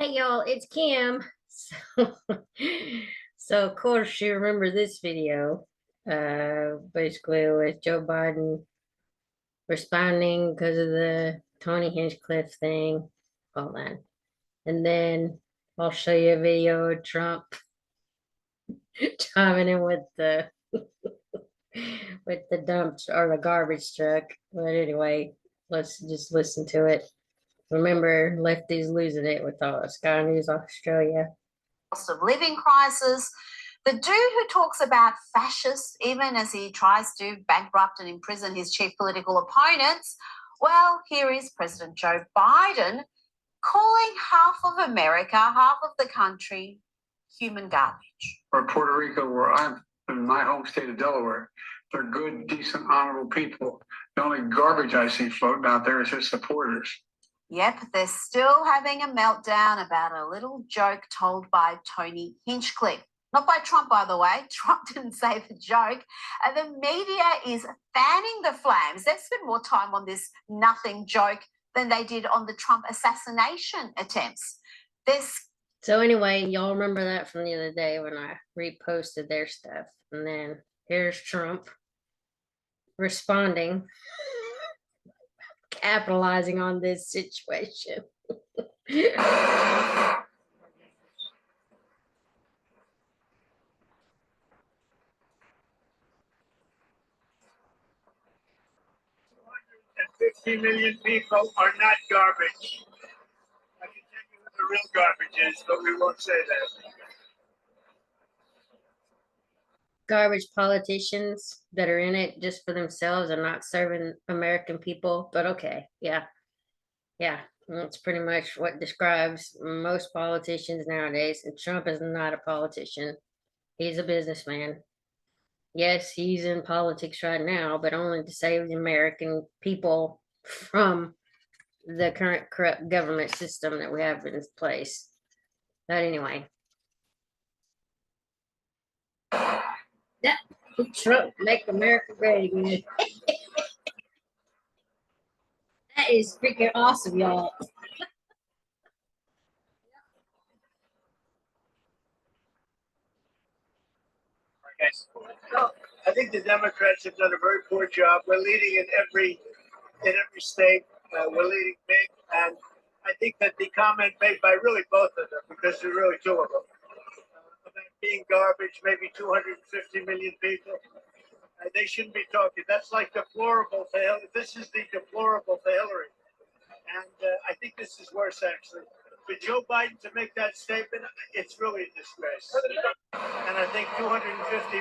Hey y'all, it's Kim. So, so of course you remember this video, basically with Joe Biden responding because of the Tony Hinchcliffe thing, all that. And then I'll show you a video of Trump chiming in with the with the dump or the garbage truck. But anyway, let's just listen to it. Remember, lefties losing it with Sky News Australia. Cost of living crisis. The dude who talks about fascists, even as he tries to bankrupt and imprison his chief political opponents, well, here is President Joe Biden calling half of America, half of the country, human garbage. Or Puerto Rico, where I'm in my home state of Delaware, they're good, decent, honorable people. The only garbage I see floating out there is his supporters. Yep, they're still having a meltdown about a little joke told by Tony Hinchcliffe. Not by Trump, by the way. Trump didn't say the joke. And the media is fanning the flames. They've spent more time on this nothing joke than they did on the Trump assassination attempts. So anyway, y'all remember that from the other day when I reposted their stuff. And then here's Trump responding, capitalizing on this situation. 50 million people are not garbage. I can tell you who the real garbage is, but we won't say that. Garbage politicians that are in it just for themselves and not serving American people. But okay, yeah. That's pretty much what describes most politicians nowadays. And Trump is not a politician. He's a businessman. Yes, he's in politics right now, but only to save the American people from the current corrupt government system that we have in place. But anyway. Yeah, Trump, make America great again. That is freaking awesome, y'all. No, I think the Democrats have done a very poor job. We're leading in every state. We're leading big, and I think that the comment made by really both of them, because there are really two of them, about being garbage, maybe 250 million people. They shouldn't be talking. That's like deplorable for Hillary. This is the deplorable for Hillary, and I think this is worse actually. For Joe Biden to make that statement, it's really a disgrace. And I think 250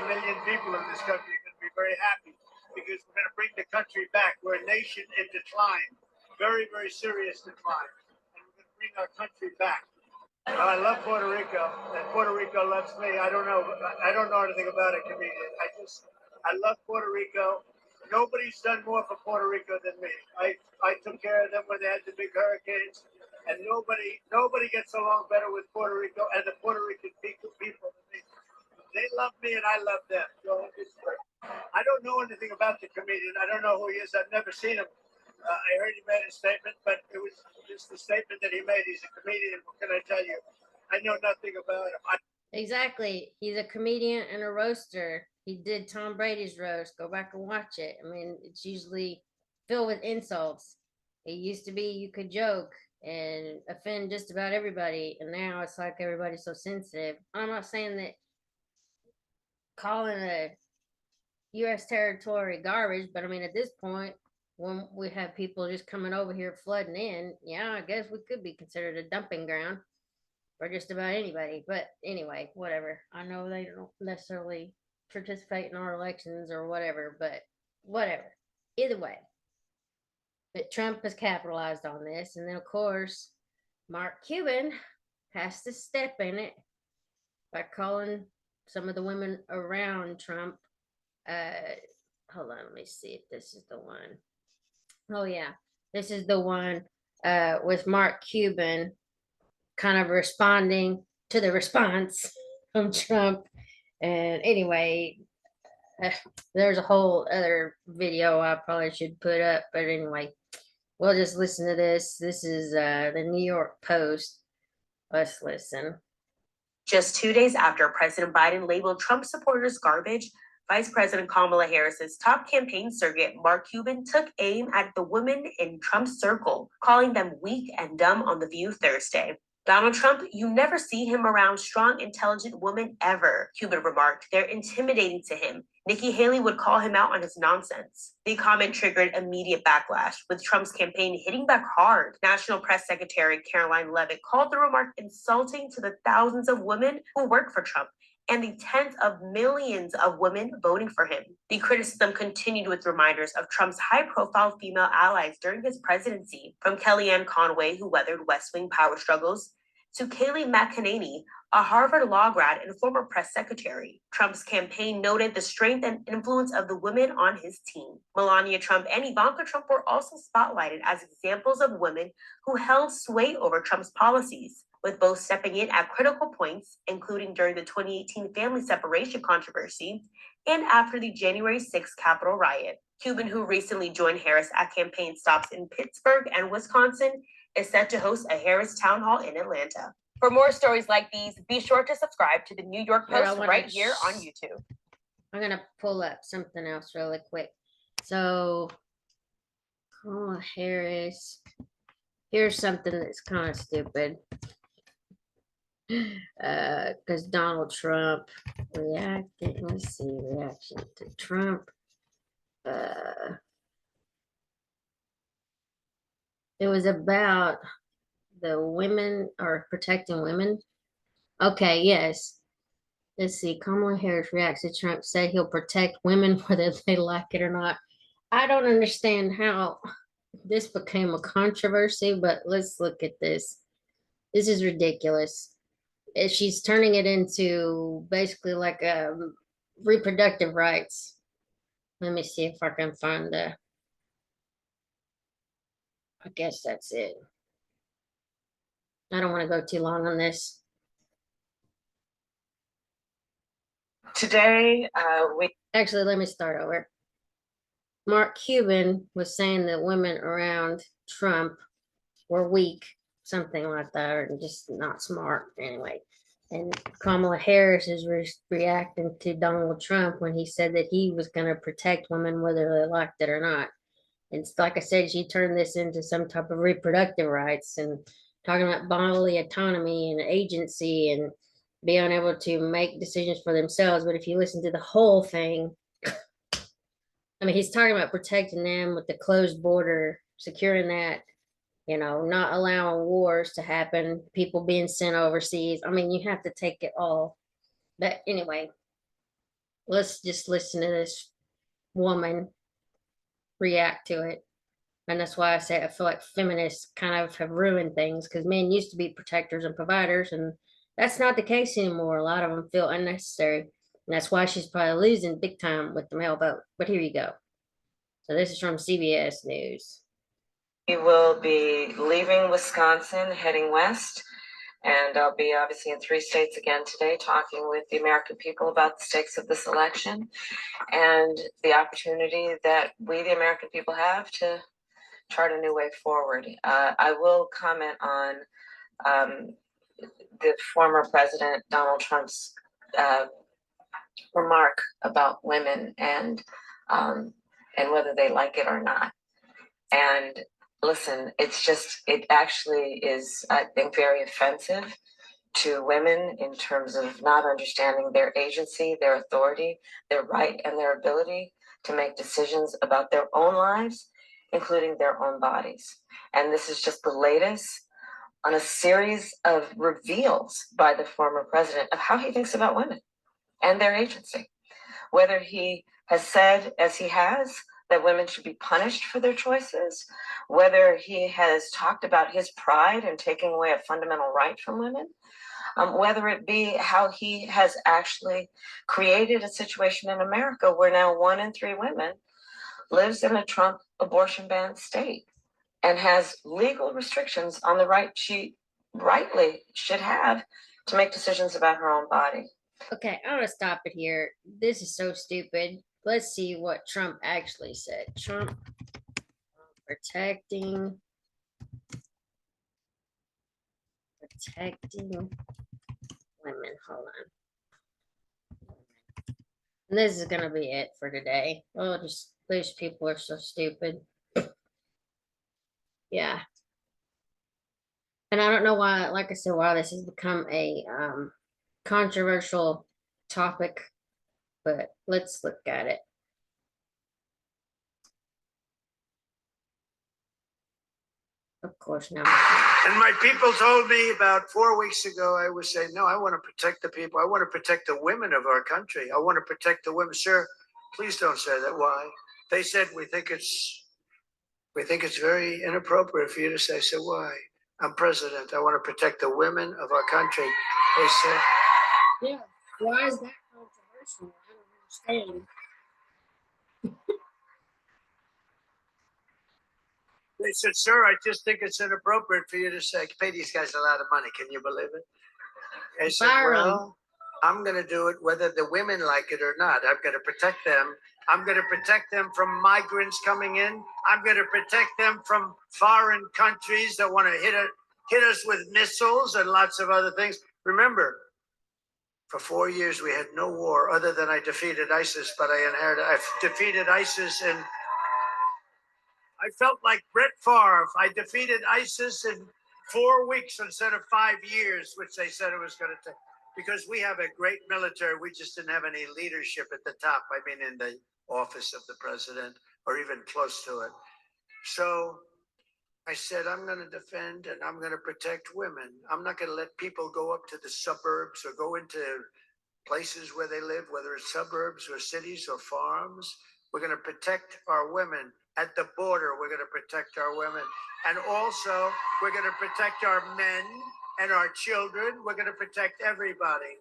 million people in this country are going to be very happy because we're going to bring the country back. We're a nation in decline, very, very serious decline. And we're going to bring our country back. I love Puerto Rico, and Puerto Rico loves me. I don't know anything about a comedian. I love Puerto Rico. Nobody's done more for Puerto Rico than me. I took care of them when they had the big hurricanes. And nobody gets along better with Puerto Rico and the Puerto Rican people than me. They love me and I love them. So I don't know anything about the comedian. I don't know who he is. I've never seen him. I heard he made a statement, but it was just the statement that he made. He's a comedian. What can I tell you? I know nothing about him. Exactly. He's a comedian and a roaster. He did Tom Brady's roast. Go back and watch it. I mean, it's usually filled with insults. It used to be you could joke and offend just about everybody, and now it's like everybody's so sensitive. I'm not saying that calling a U.S. territory garbage, but I mean, at this point, when we have people just coming over here flooding in, yeah, I guess we could be considered a dumping ground for just about anybody. But anyway, whatever. I know they don't necessarily participate in our elections or whatever, but whatever. Either way. But Trump has capitalized on this. And then, of course, Mark Cubin has to step in it by calling some of the women around Trump. Hold on, let me see if this is the one. Oh, yeah. This is the one with Mark Cubin kind of responding to the response from Trump. And anyway, there's a whole other video I probably should put up. But anyway, we'll just listen to this. This is the New York Post. Let's listen. Just 2 days after President Biden labeled Trump supporters garbage, Vice President Kamala Harris's top campaign surrogate, Mark Cubin, took aim at the women in Trump's circle, calling them weak and dumb on The View Thursday. Donald Trump, you never see him around strong, intelligent women ever, Cubin remarked. They're intimidating to him. Nikki Haley would call him out on his nonsense. The comment triggered immediate backlash, with Trump's campaign hitting back hard. National Press Secretary Caroline Leavitt called the remark insulting to the thousands of women who work for Trump and the tens of millions of women voting for him. The criticism continued with reminders of Trump's high-profile female allies during his presidency, from Kellyanne Conway, who weathered West Wing power struggles, to Kayleigh McEnany, a Harvard law grad and former press secretary. Trump's campaign noted the strength and influence of the women on his team. Melania Trump and Ivanka Trump were also spotlighted as examples of women who held sway over Trump's policies, with both stepping in at critical points, including during the 2018 family separation controversy and after the January 6th Capitol riot. Cubin, who recently joined Harris at campaign stops in Pittsburgh and Wisconsin, is set to host a Harris town hall in Atlanta. For more stories like these, be sure to subscribe to the New York Post right here on YouTube. I'm gonna pull up something else really quick. So, Kamala Harris. Here's something that's kind of stupid. Because Donald Trump reacted. Let's see, reaction to Trump. It was about the women or protecting women. Okay, yes. Let's see. Kamala Harris reacts to Trump, said he'll protect women whether they like it or not. I don't understand how this became a controversy, but let's look at this. This is ridiculous. She's turning it into basically like reproductive rights. Let me see if I can find I guess that's it. I don't want to go too long on this. Today, Actually, let me start over. Mark Cubin was saying that women around Trump were weak, something like that, or just not smart anyway. And Kamala Harris is reacting to Donald Trump when he said that he was going to protect women whether they liked it or not. It's like I said, she turned this into some type of reproductive rights and talking about bodily autonomy and agency and being able to make decisions for themselves. But if you listen to the whole thing, I mean, he's talking about protecting them with the closed border, securing that, not allowing wars to happen, people being sent overseas. I mean, you have to take it all. But anyway, let's just listen to this woman react to it. And that's why I say I feel like feminists kind of have ruined things, because men used to be protectors and providers, and that's not the case anymore. A lot of them feel unnecessary. And that's why she's probably losing big time with the male vote. But here you go. So this is from CBS News. We will be leaving Wisconsin, heading west, and I'll be obviously in 3 states again today, talking with the American people about the stakes of this election and the opportunity that we, the American people, have to chart a new way forward. I will comment on the former President Donald Trump's remark about women and whether they like it or not. And listen, it actually is, I think, very offensive to women in terms of not understanding their agency, their authority, their right, and their ability to make decisions about their own lives, including their own bodies. And this is just the latest on a series of reveals by the former president of how he thinks about women and their agency. Whether he has said, as he has, that women should be punished for their choices, whether he has talked about his pride in taking away a fundamental right from women, whether it be how he has actually created a situation in America where now 1 in 3 women lives in a Trump abortion ban state and has legal restrictions on the right she rightly should have to make decisions about her own body. Okay, I'm gonna stop it here. This is so stupid. Let's see what Trump actually said. Trump protecting protecting women. Hold on. And this is gonna be it for today. Oh, just these people are so stupid. Yeah. And I don't know why, like I said, why this has become a controversial topic, but let's look at it. Of course, now. And my people told me about 4 weeks ago, I was saying, no, I want to protect the people. I want to protect the women of our country. I want to protect the women. Sir, please don't say that. Why? They said, we think it's very inappropriate for you to say. I said, why? I'm president. I want to protect the women of our country. They said, Yeah. Why is that controversial? I don't understand. they said, sir, I just think it's inappropriate for you to say, pay these guys a lot of money. Can you believe it? I said, Fire 'em. well, I'm going to do it whether the women like it or not. I'm going to protect them. I'm going to protect them from migrants coming in. I'm going to protect them from foreign countries that want to hit us with missiles and lots of other things. Remember, for 4 years, we had no war other than I defeated ISIS, but I defeated ISIS and I felt like Brett Favre. I defeated ISIS in 4 weeks instead of 5 years, which they said it was going to take. Because we have a great military, we just didn't have any leadership at the top. I mean, in the office of the president or even close to it. So I said, I'm going to defend and I'm going to protect women. I'm not going to let people go up to the suburbs or go into places where they live, whether it's suburbs or cities or farms. We're going to protect our women. At the border, we're going to protect our women. And also, we're going to protect our men and our children. We're going to protect everybody.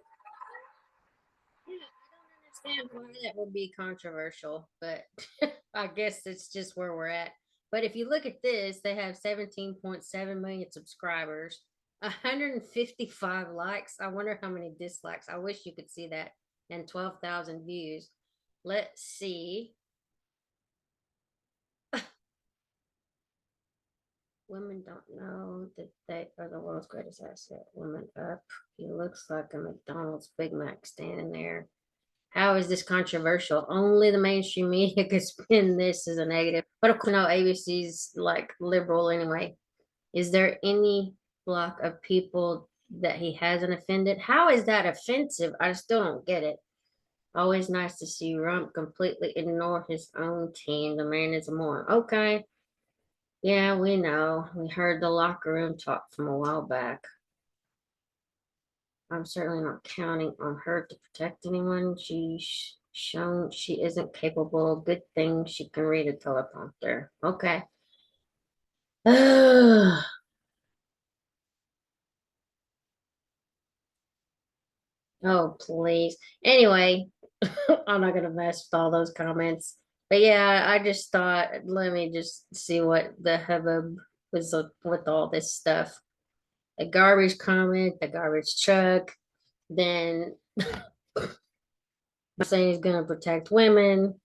Yeah, I don't understand why that would be controversial, but I guess it's just where we're at. But if you look at this, they have 17.7 million subscribers, 155 likes. I wonder how many dislikes. I wish you could see that. And 12,000 views. Let's see. Women don't know that they are the world's greatest asset. Women up. He looks like a McDonald's Big Mac standing there. How is this controversial? Only the mainstream media could spin this as a negative. But of course, no, ABC's like liberal anyway. Is there any block of people that he hasn't offended? How is that offensive? I still don't get it. Always nice to see Rump completely ignore his own team. The man is a moron. Okay. Yeah, we know. We heard the locker room talk from a while back. I'm certainly not counting on her to protect anyone. She's shown she isn't capable. Good thing she can read a teleprompter. Okay. Oh, please. Anyway, I'm not gonna mess with all those comments. But yeah, I just thought, let me just see what the hubbub was with all this stuff. A garbage comment, a garbage truck, then saying he's gonna protect women.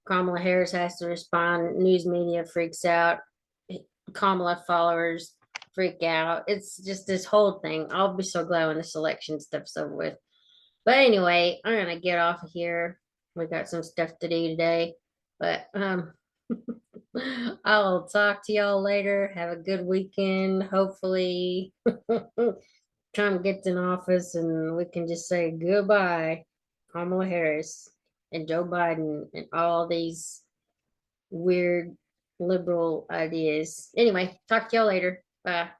Kamala Harris has to respond. News media freaks out. Kamala followers freak out. It's just this whole thing. I'll be so glad when this election stuff's over with. But anyway, I'm gonna get off of here. We got some stuff to do today. But I'll talk to y'all later. Have a good weekend. Hopefully Trump gets in office and we can just say goodbye, Kamala Harris and Joe Biden and all these weird liberal ideas. Anyway, talk to y'all later. Bye.